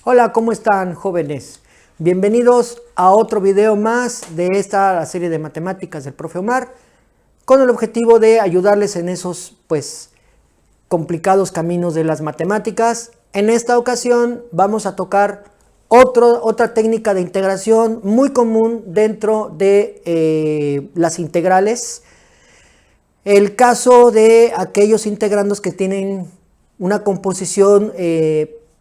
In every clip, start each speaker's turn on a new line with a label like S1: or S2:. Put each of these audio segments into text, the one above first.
S1: Hola, ¿cómo están, jóvenes? Bienvenidos a otro video más de esta serie de matemáticas del profe Omar, con el objetivo de ayudarles en esos, complicados caminos de las matemáticas. En esta ocasión vamos a tocar otra técnica de integración muy común dentro de las integrales. El caso de aquellos integrandos que tienen una composición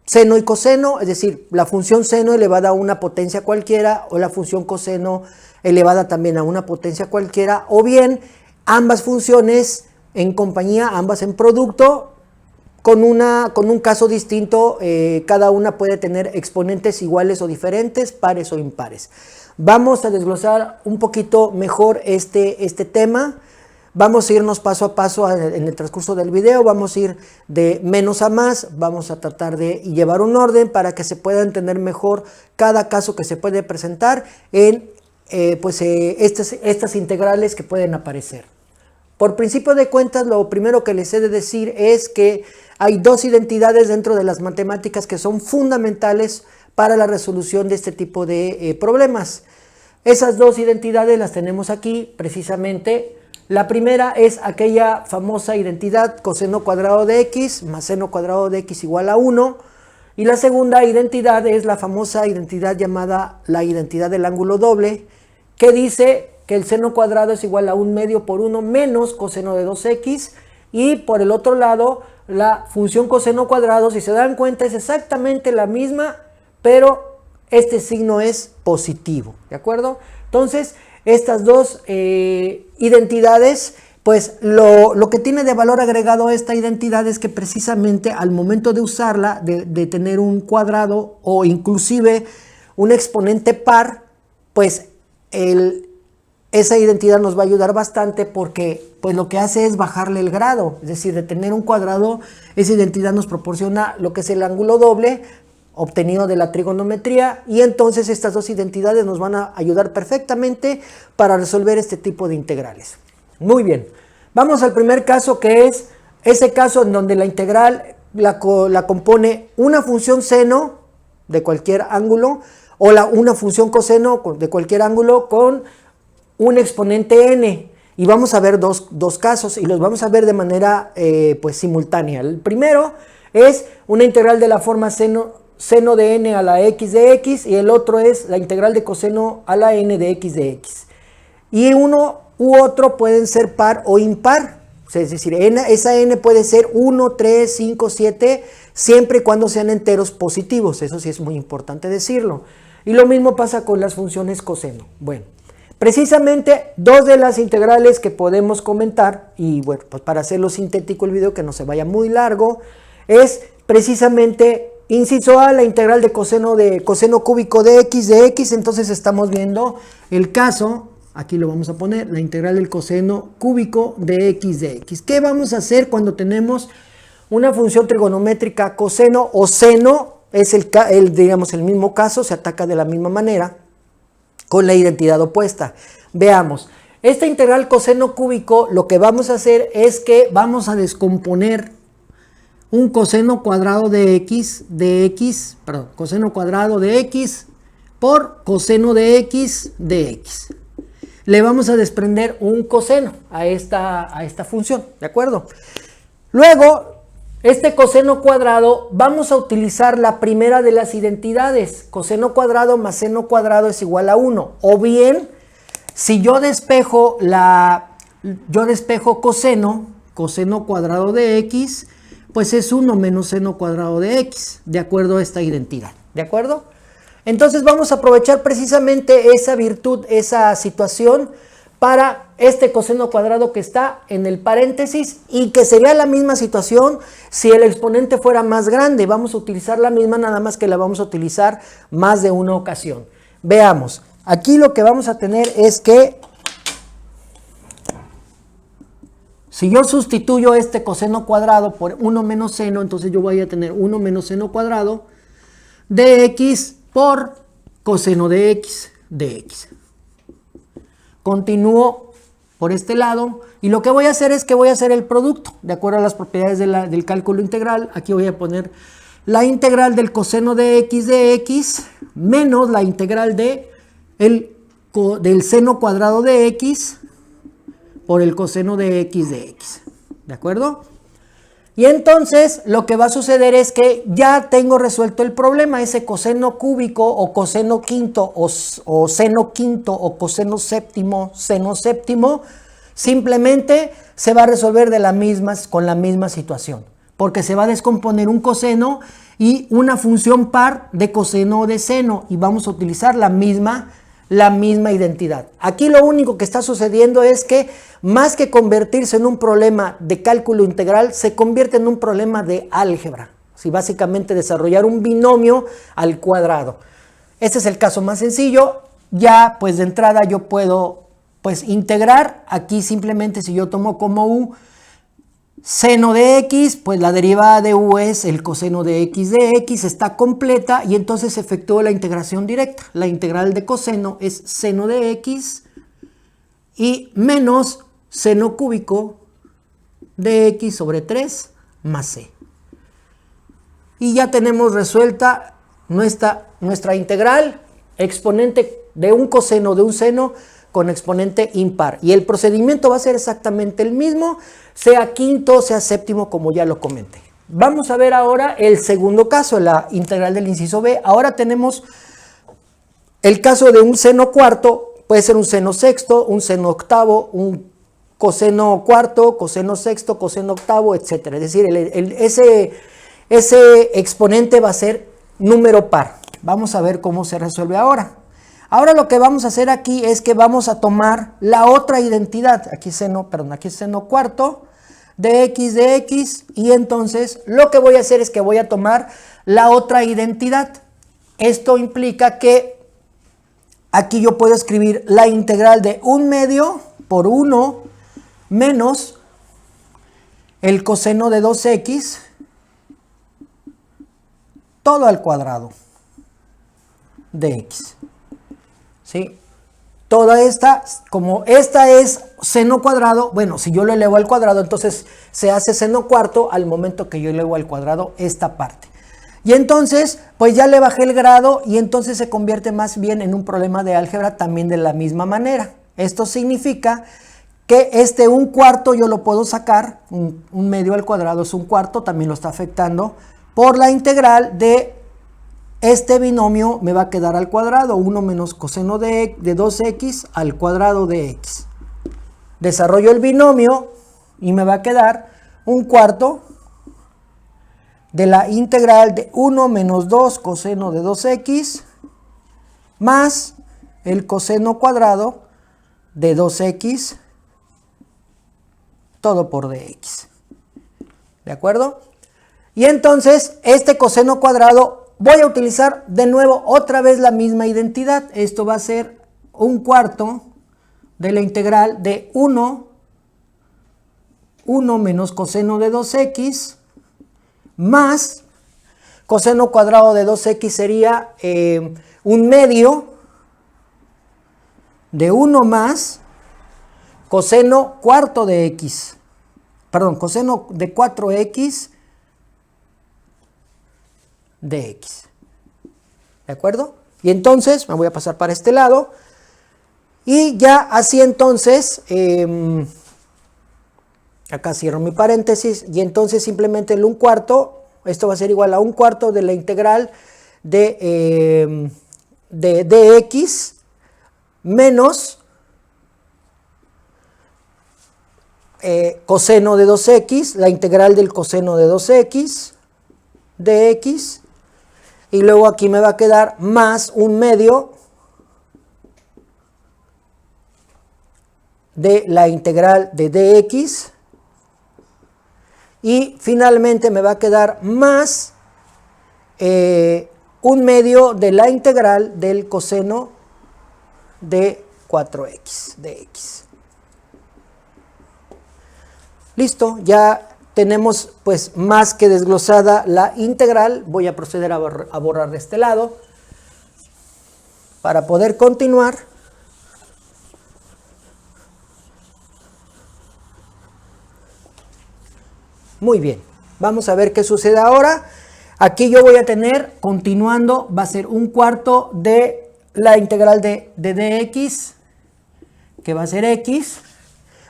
S1: seno y coseno, es decir, la función seno elevada a una potencia cualquiera o la función coseno elevada también a una potencia cualquiera, o bien ambas funciones en compañía, ambas en producto, con un caso distinto, cada una puede tener exponentes iguales o diferentes, pares o impares. Vamos a desglosar un poquito mejor este tema. Vamos a irnos paso a paso en el transcurso del video, vamos a ir de menos a más, vamos a tratar de llevar un orden para que se pueda entender mejor cada caso que se puede presentar en estas integrales que pueden aparecer. Por principio de cuentas, lo primero que les he de decir es que hay dos identidades dentro de las matemáticas que son fundamentales para la resolución de este tipo de problemas. Esas dos identidades las tenemos aquí precisamente. La primera es aquella famosa identidad coseno cuadrado de x más seno cuadrado de x igual a 1. Y la segunda identidad es la famosa identidad llamada la identidad del ángulo doble, que dice que el seno cuadrado es igual a 1/2 por 1 menos coseno de 2x. Y por el otro lado, la función coseno cuadrado, si se dan cuenta, es exactamente la misma, pero este signo es positivo, ¿de acuerdo? Entonces, estas dos identidades, pues lo que tiene de valor agregado a esta identidad es que precisamente al momento de usarla, de tener un cuadrado o inclusive un exponente par, pues esa identidad nos va a ayudar bastante porque pues lo que hace es bajarle el grado. Es decir, de tener un cuadrado, esa identidad nos proporciona lo que es el ángulo doble obtenido de la trigonometría, y entonces estas dos identidades nos van a ayudar perfectamente para resolver este tipo de integrales. Muy bien, vamos al primer caso, que es ese caso en donde la integral la compone una función seno de cualquier ángulo o una función coseno de cualquier ángulo con un exponente n. Y vamos a ver dos casos y los vamos a ver de manera simultánea. El primero es una integral de la forma seno de n a la x de x, y el otro es la integral de coseno a la n de x de x. Y uno u otro pueden ser par o impar, es decir, esa n puede ser 1, 3, 5, 7, siempre y cuando sean enteros positivos. Eso sí es muy importante decirlo. Y lo mismo pasa con las funciones coseno. Bueno, precisamente dos de las integrales que podemos comentar, y bueno, pues para hacerlo sintético el video, que no se vaya muy largo, es precisamente inciso A, la integral de coseno cúbico de x, entonces estamos viendo el caso, aquí lo vamos a poner, la integral del coseno cúbico de x. ¿Qué vamos a hacer cuando tenemos una función trigonométrica coseno o seno? Es digamos, el mismo caso, se ataca de la misma manera, con la identidad opuesta. Veamos, esta integral coseno cúbico, lo que vamos a hacer es que vamos a descomponer un coseno cuadrado de x, coseno cuadrado de x por coseno de x de x. Le vamos a desprender un coseno a esta función, ¿de acuerdo? Luego, este coseno cuadrado, vamos a utilizar la primera de las identidades. Coseno cuadrado más seno cuadrado es igual a 1. O bien, si yo despejo coseno cuadrado de x, pues es 1 menos seno cuadrado de x, de acuerdo a esta identidad, ¿de acuerdo? Entonces vamos a aprovechar precisamente esa virtud, esa situación, para este coseno cuadrado que está en el paréntesis, y que sería la misma situación si el exponente fuera más grande. Vamos a utilizar la misma, nada más que la vamos a utilizar más de una ocasión. Veamos, aquí lo que vamos a tener es que si yo sustituyo este coseno cuadrado por 1 menos seno, entonces yo voy a tener 1 menos seno cuadrado de x por coseno de x de x. Continúo por este lado y lo que voy a hacer es que voy a hacer el producto de acuerdo a las propiedades del cálculo integral. Aquí voy a poner la integral del coseno de x menos la integral del seno cuadrado de x por el coseno de x. ¿De acuerdo? Y entonces lo que va a suceder es que ya tengo resuelto el problema. Ese coseno cúbico o coseno quinto o seno quinto o coseno séptimo, seno séptimo, simplemente se va a resolver con la misma situación. Porque se va a descomponer un coseno y una función par de coseno o de seno. Y vamos a utilizar la misma identidad. Aquí lo único que está sucediendo es que más que convertirse en un problema de cálculo integral, se convierte en un problema de álgebra. ¿Sí? Básicamente desarrollar un binomio al cuadrado. Este es el caso más sencillo. Ya pues de entrada yo puedo pues integrar. Aquí simplemente si yo tomo como u seno de x, pues la derivada de u es el coseno de x, está completa y entonces efectúo la integración directa. La integral de coseno es seno de x y menos seno cúbico de x sobre 3 más c. Y ya tenemos resuelta nuestra integral, exponente de un coseno de un seno con exponente impar. Y el procedimiento va a ser exactamente el mismo, sea quinto, sea séptimo, como ya lo comenté. Vamos a ver ahora el segundo caso, la integral del inciso b. Ahora tenemos el caso de un seno cuarto, puede ser un seno sexto, un seno octavo, un coseno cuarto, coseno sexto, coseno octavo, etc. Es decir, ese exponente va a ser número par. Vamos a ver cómo se resuelve ahora. Ahora lo que vamos a hacer aquí es que vamos a tomar la otra identidad. Aquí es seno cuarto de x y entonces lo que voy a hacer es que voy a tomar la otra identidad. Esto implica que aquí yo puedo escribir la integral de 1/2 por 1 menos el coseno de 2x todo al cuadrado de x. ¿Sí? Toda esta, como esta es seno cuadrado, bueno, si yo lo elevo al cuadrado, entonces se hace seno cuarto al momento que yo elevo al cuadrado esta parte. Y entonces, pues ya le bajé el grado y entonces se convierte más bien en un problema de álgebra también de la misma manera. Esto significa que este 1/4 yo lo puedo sacar, un medio al cuadrado es 1/4, también lo está afectando, por la integral de este binomio me va a quedar al cuadrado, 1 menos coseno de 2x al cuadrado de x. Desarrollo el binomio y me va a quedar 1/4 de la integral de 1 menos 2 coseno de 2x más el coseno cuadrado de 2x todo por dx. ¿De acuerdo? Y entonces este coseno cuadrado voy a utilizar de nuevo otra vez la misma identidad. Esto va a ser 1/4 de la integral de 1 menos coseno de 2x más coseno cuadrado de 2x sería 1/2 de 1 más coseno cuarto de x. Perdón, coseno de 4x de x. ¿De acuerdo? Y entonces me voy a pasar para este lado. Y ya así entonces, acá cierro mi paréntesis. Y entonces simplemente el 1/4, esto va a ser igual a 1/4 de la integral de dx menos coseno de 2x, la integral del coseno de 2x de x. Y luego aquí me va a quedar más 1/2 de la integral de dx. Y finalmente me va a quedar más 1/2 de la integral del coseno de 4x de x. Listo, ya tenemos pues más que desglosada la integral. Voy a proceder a borrar de este lado para poder continuar. Muy bien, vamos a ver qué sucede ahora. Aquí yo voy a tener, continuando, va a ser un cuarto de la integral de dx, que va a ser x.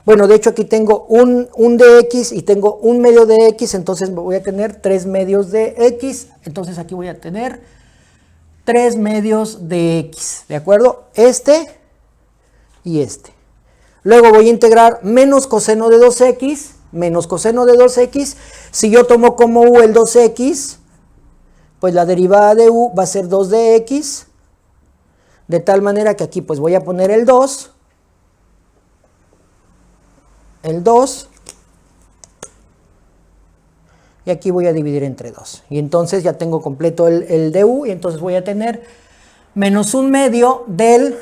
S1: Bueno, de hecho aquí tengo un dx y tengo un medio de x, entonces voy a tener 3 medios de x. Entonces aquí voy a tener 3 medios de x, ¿de acuerdo? Este y este. Luego voy a integrar menos coseno de 2x, menos coseno de 2x. Si yo tomo como u el 2x, pues la derivada de u va a ser 2 de x. De tal manera que aquí pues voy a poner el 2. Y aquí voy a dividir entre 2. Y entonces ya tengo completo el du. Y entonces voy a tener menos un medio del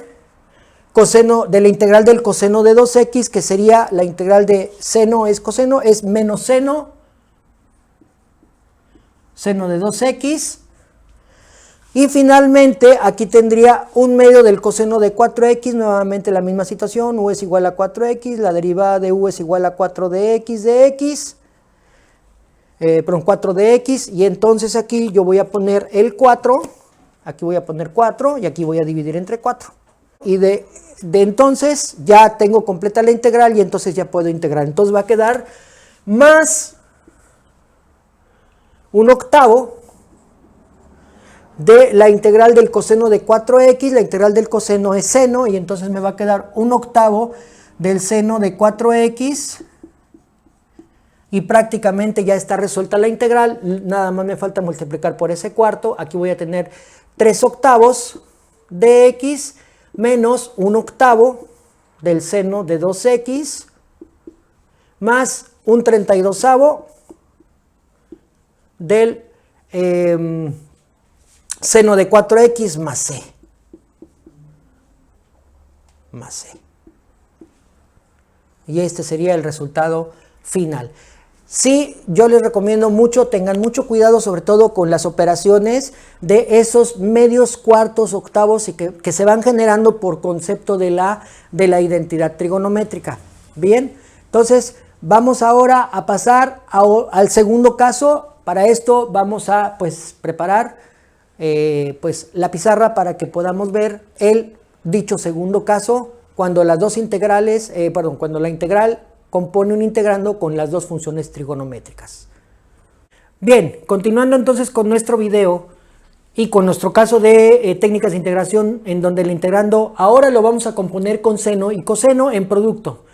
S1: coseno, de la integral del coseno de 2x, que sería la integral de seno es coseno, es menos seno de 2x. Y finalmente aquí tendría un medio del coseno de 4x, nuevamente la misma situación, u es igual a 4x, la derivada de u es igual a 4 de x de x, 4 de x, y entonces aquí yo voy a poner el 4, aquí voy a poner 4 y aquí voy a dividir entre 4. Y de entonces ya tengo completa la integral y entonces ya puedo integrar. Entonces va a quedar más 1/8 de la integral del coseno de 4x, la integral del coseno es seno, y entonces me va a quedar 1/8 del seno de 4x, y prácticamente ya está resuelta la integral, nada más me falta multiplicar por ese cuarto. Aquí voy a tener 3/8 de x menos 1/8 del seno de 2x, más un 32avo del seno de 4x más c. Y este sería el resultado final. Sí, yo les recomiendo mucho, tengan mucho cuidado sobre todo con las operaciones de esos medios, cuartos, octavos y que se van generando por concepto de la identidad trigonométrica. Bien, entonces vamos ahora a pasar al segundo caso. Para esto vamos a preparar la pizarra para que podamos ver el dicho segundo caso cuando las dos integrales, cuando la integral compone un integrando con las dos funciones trigonométricas. Bien, continuando entonces con nuestro video y con nuestro caso de técnicas de integración, en donde el integrando ahora lo vamos a componer con seno y coseno en producto.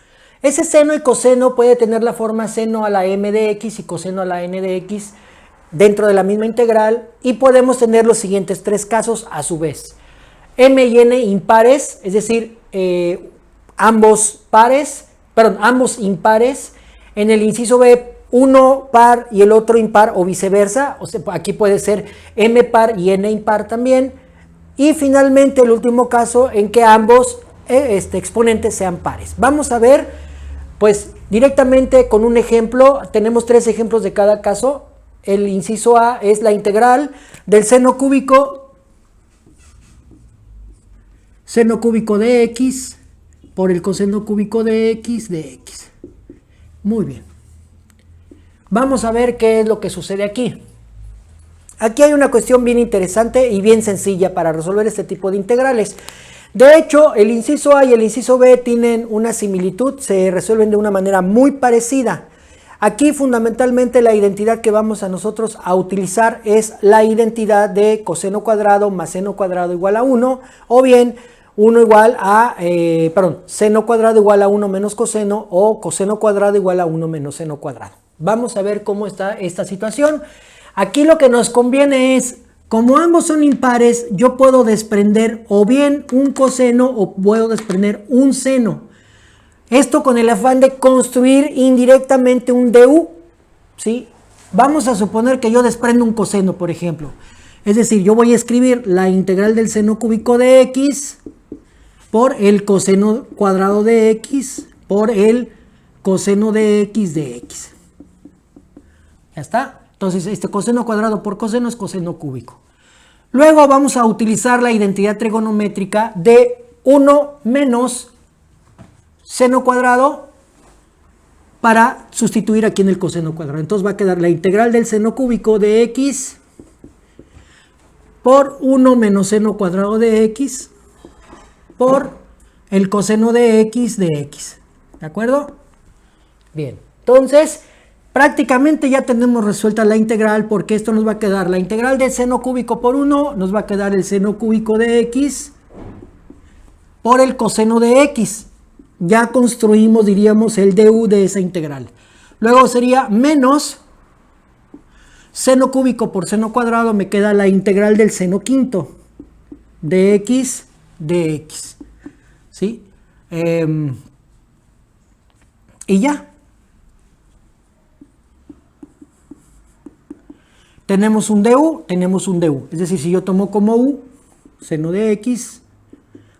S1: Ese seno y coseno puede tener la forma seno a la m de x y coseno a la n de x dentro de la misma integral, y podemos tener los siguientes tres casos a su vez. M y n impares, es decir, ambos impares. En el inciso B, uno par y el otro impar, o viceversa. O sea, aquí puede ser m par y n impar también. Y finalmente el último caso en que ambos exponentes sean pares. Vamos a ver directamente con un ejemplo. Tenemos 3 ejemplos de cada caso. El inciso A es la integral del seno cúbico de x por el coseno cúbico de x de x. Muy bien. Vamos a ver qué es lo que sucede aquí. Aquí hay una cuestión bien interesante y bien sencilla para resolver este tipo de integrales. De hecho, el inciso A y el inciso B tienen una similitud, se resuelven de una manera muy parecida. Aquí fundamentalmente la identidad que vamos a nosotros a utilizar es la identidad de coseno cuadrado más seno cuadrado igual a 1, o bien seno cuadrado igual a 1 menos coseno, o coseno cuadrado igual a 1 menos seno cuadrado. Vamos a ver cómo está esta situación. Aquí lo que nos conviene es, como ambos son impares, yo puedo desprender o bien un coseno o puedo desprender un seno. Esto con el afán de construir indirectamente un du, ¿sí? Vamos a suponer que yo desprendo un coseno, por ejemplo. Es decir, yo voy a escribir la integral del seno cúbico de x por el coseno cuadrado de x por el coseno de x de x. Ya está. Entonces, este coseno cuadrado por coseno es coseno cúbico. Luego vamos a utilizar la identidad trigonométrica de 1 menos seno cuadrado para sustituir aquí en el coseno cuadrado. Entonces va a quedar la integral del seno cúbico de x por 1 menos seno cuadrado de x por el coseno de x. ¿De acuerdo? Bien, entonces prácticamente ya tenemos resuelta la integral, porque esto nos va a quedar la integral del seno cúbico por 1, nos va a quedar el seno cúbico de x por el coseno de x. Ya construimos, diríamos, el du de esa integral. Luego sería menos seno cúbico por seno cuadrado, me queda la integral del seno quinto de x. ¿Sí? Y ya. Tenemos un du. Es decir, si yo tomo como u seno de x,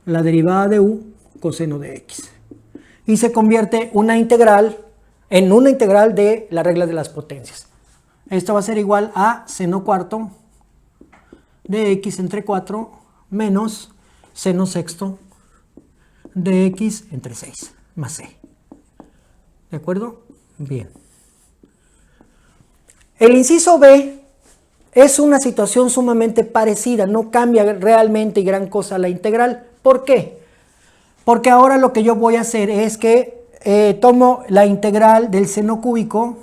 S1: la derivada de u coseno de x. Y se convierte en una integral de la regla de las potencias. Esto va a ser igual a seno cuarto de x entre 4 menos seno sexto de x entre 6 más c. ¿De acuerdo? Bien. El inciso B es una situación sumamente parecida, no cambia realmente gran cosa la integral. ¿Por qué? Porque ahora lo que yo voy a hacer es que tomo la integral del seno cúbico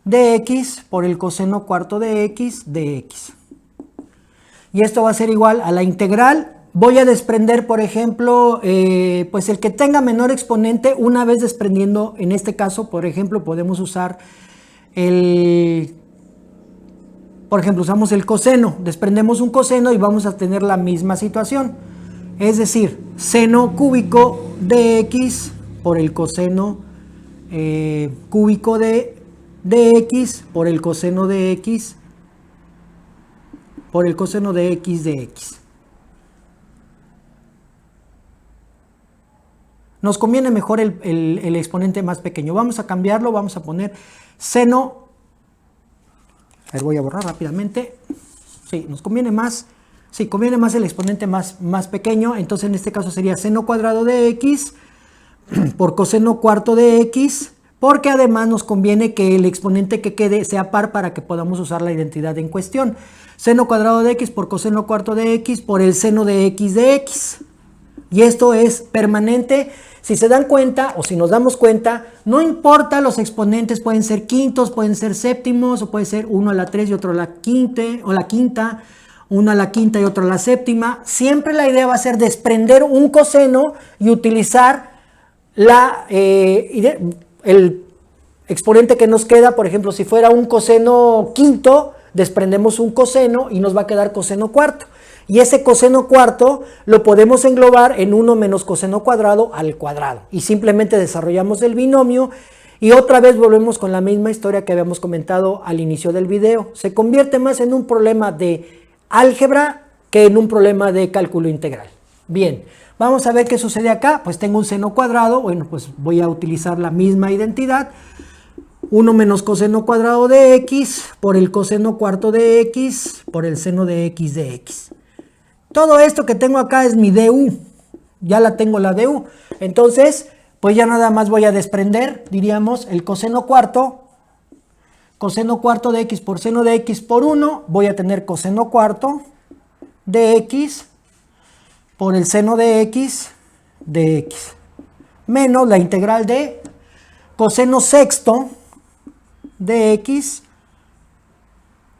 S1: de x por el coseno cuarto de x. Y esto va a ser igual a la integral. Voy a desprender, por ejemplo, pues el que tenga menor exponente. Una vez desprendiendo, en este caso, por ejemplo, podemos usar por ejemplo, usamos el coseno. Desprendemos un coseno y vamos a tener la misma situación. Es decir, seno cúbico de x por el coseno cúbico de x por el coseno de x por el coseno de x. Nos conviene mejor el exponente más pequeño. Vamos a cambiarlo, vamos a poner seno. A ver, voy a borrar rápidamente. Sí, nos conviene más. Sí, conviene más el exponente más pequeño. Entonces en este caso sería seno cuadrado de x por coseno cuarto de x. Porque además nos conviene que el exponente que quede sea par para que podamos usar la identidad en cuestión. Seno cuadrado de x por coseno cuarto de x por el seno de x. Y esto es permanente. Si se dan cuenta o si nos damos cuenta, no importa los exponentes, pueden ser quintos, pueden ser séptimos, o puede ser uno a la 3 y otro a la quinta, uno a la quinta y otro a la séptima. Siempre la idea va a ser desprender un coseno y utilizar el exponente que nos queda. Por ejemplo, si fuera un coseno quinto, desprendemos un coseno y nos va a quedar coseno cuarto. Y ese coseno cuarto lo podemos englobar en 1 menos coseno cuadrado al cuadrado. Y simplemente desarrollamos el binomio y otra vez volvemos con la misma historia que habíamos comentado al inicio del video. Se convierte más en un problema de álgebra que en un problema de cálculo integral. Bien, vamos a ver qué sucede acá. Pues tengo un seno cuadrado. Bueno, pues voy a utilizar la misma identidad. 1 menos coseno cuadrado de x por el coseno cuarto de x por el seno de x. Todo esto que tengo acá es mi du. Ya la tengo la du. Entonces, pues ya nada más voy a desprender, diríamos, el coseno cuarto de x por seno de x por 1. Voy a tener coseno cuarto de x por el seno de x. Menos la integral de coseno sexto de x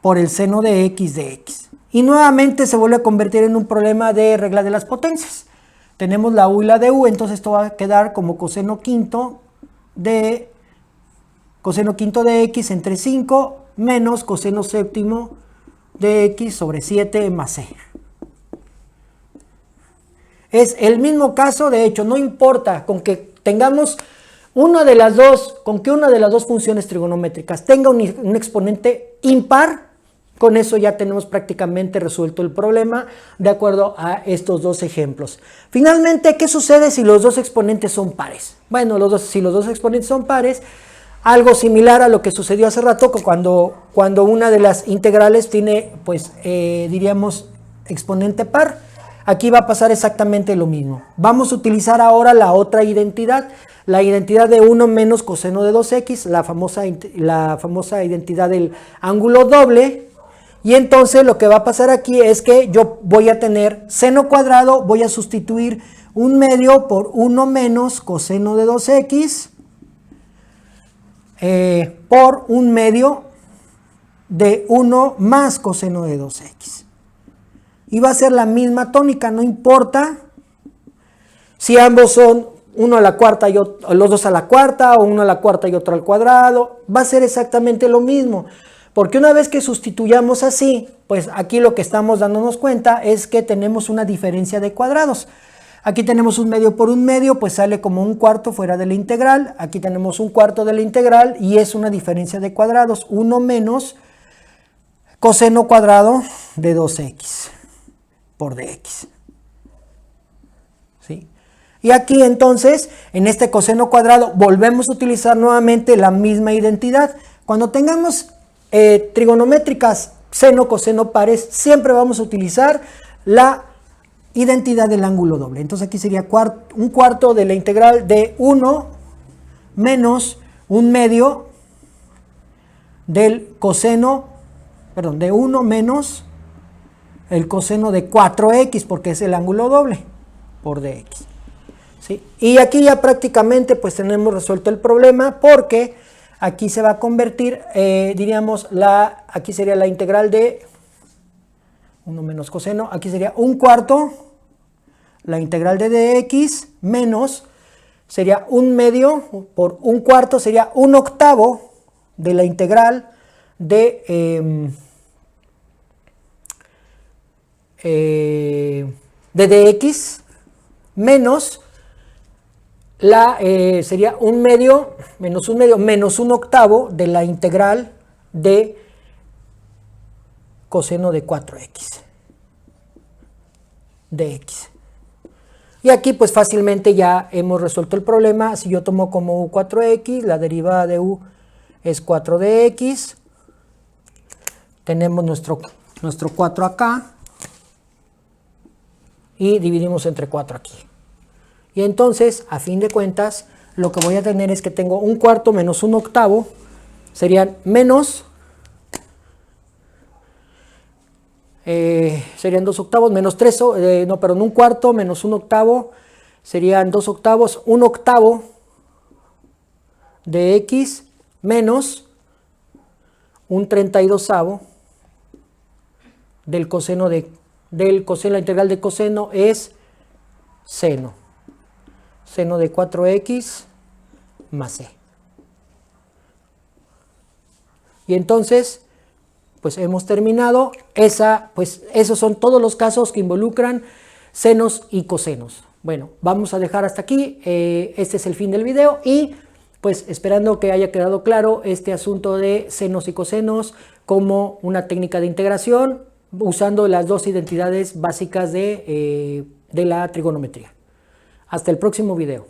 S1: por el seno de x. Y nuevamente se vuelve a convertir en un problema de regla de las potencias. Tenemos la u y la du, entonces esto va a quedar como coseno quinto de x entre 5 menos coseno séptimo de x sobre 7 más c. Es el mismo caso, de hecho, no importa con que tengamos una de las dos funciones trigonométricas tenga un exponente impar. Con eso ya tenemos prácticamente resuelto el problema de acuerdo a estos dos ejemplos. Finalmente, ¿qué sucede si los dos exponentes son pares? Bueno, si los dos exponentes son pares, algo similar a lo que sucedió hace rato cuando una de las integrales tiene, pues, diríamos, exponente par. Aquí va a pasar exactamente lo mismo. Vamos a utilizar ahora la otra identidad, la identidad de 1 menos coseno de 2x, la famosa identidad del ángulo doble. Y entonces lo que va a pasar aquí es que yo voy a tener seno cuadrado, voy a sustituir un medio por 1 menos coseno de 2x por un medio de 1 más coseno de 2x. Y va a ser la misma tónica, no importa si ambos son 1 a la cuarta y los dos a la cuarta, o 1 a la cuarta y otro al cuadrado, va a ser exactamente lo mismo. Porque una vez que sustituyamos así, pues aquí lo que estamos dándonos cuenta es que tenemos una diferencia de cuadrados. Aquí tenemos un medio por un medio, pues sale como un cuarto fuera de la integral. Aquí tenemos un cuarto de la integral y es una diferencia de cuadrados. 1 menos coseno cuadrado de 2x por dx. ¿Sí? Y aquí entonces, en este coseno cuadrado, volvemos a utilizar nuevamente la misma identidad. Cuando tengamos trigonométricas seno, coseno pares, siempre vamos a utilizar la identidad del ángulo doble. Entonces aquí sería un cuarto de la integral de 1 menos un medio del coseno, perdón, de 1 menos el coseno de 4x, porque es el ángulo doble, por dx. ¿Sí? Y aquí ya prácticamente pues tenemos resuelto el problema, porque aquí se va a convertir, diríamos, aquí sería la integral de 1 menos coseno, aquí sería un cuarto, la integral de dx, menos, sería un medio, por un cuarto sería un octavo de la integral de dx, menos, sería un medio, menos un octavo de la integral de coseno de 4x dx. Y aquí pues fácilmente ya hemos resuelto el problema. Si yo tomo como u 4x, la derivada de u es 4dx. Tenemos nuestro 4 acá. Y dividimos entre 4 aquí. Y entonces, a fin de cuentas, lo que voy a tener es que tengo un cuarto menos un octavo. Serían menos... serían 2 octavos menos 3, no, perdón, un cuarto menos un octavo serían 2 octavos, un octavo de x menos un 32avo del coseno la integral de coseno es seno de 4x más c. Y entonces pues hemos terminado. Esos son todos los casos que involucran senos y cosenos. Bueno, vamos a dejar hasta aquí. Este es el fin del video y pues esperando que haya quedado claro este asunto de senos y cosenos como una técnica de integración usando las dos identidades básicas de la trigonometría. Hasta el próximo video.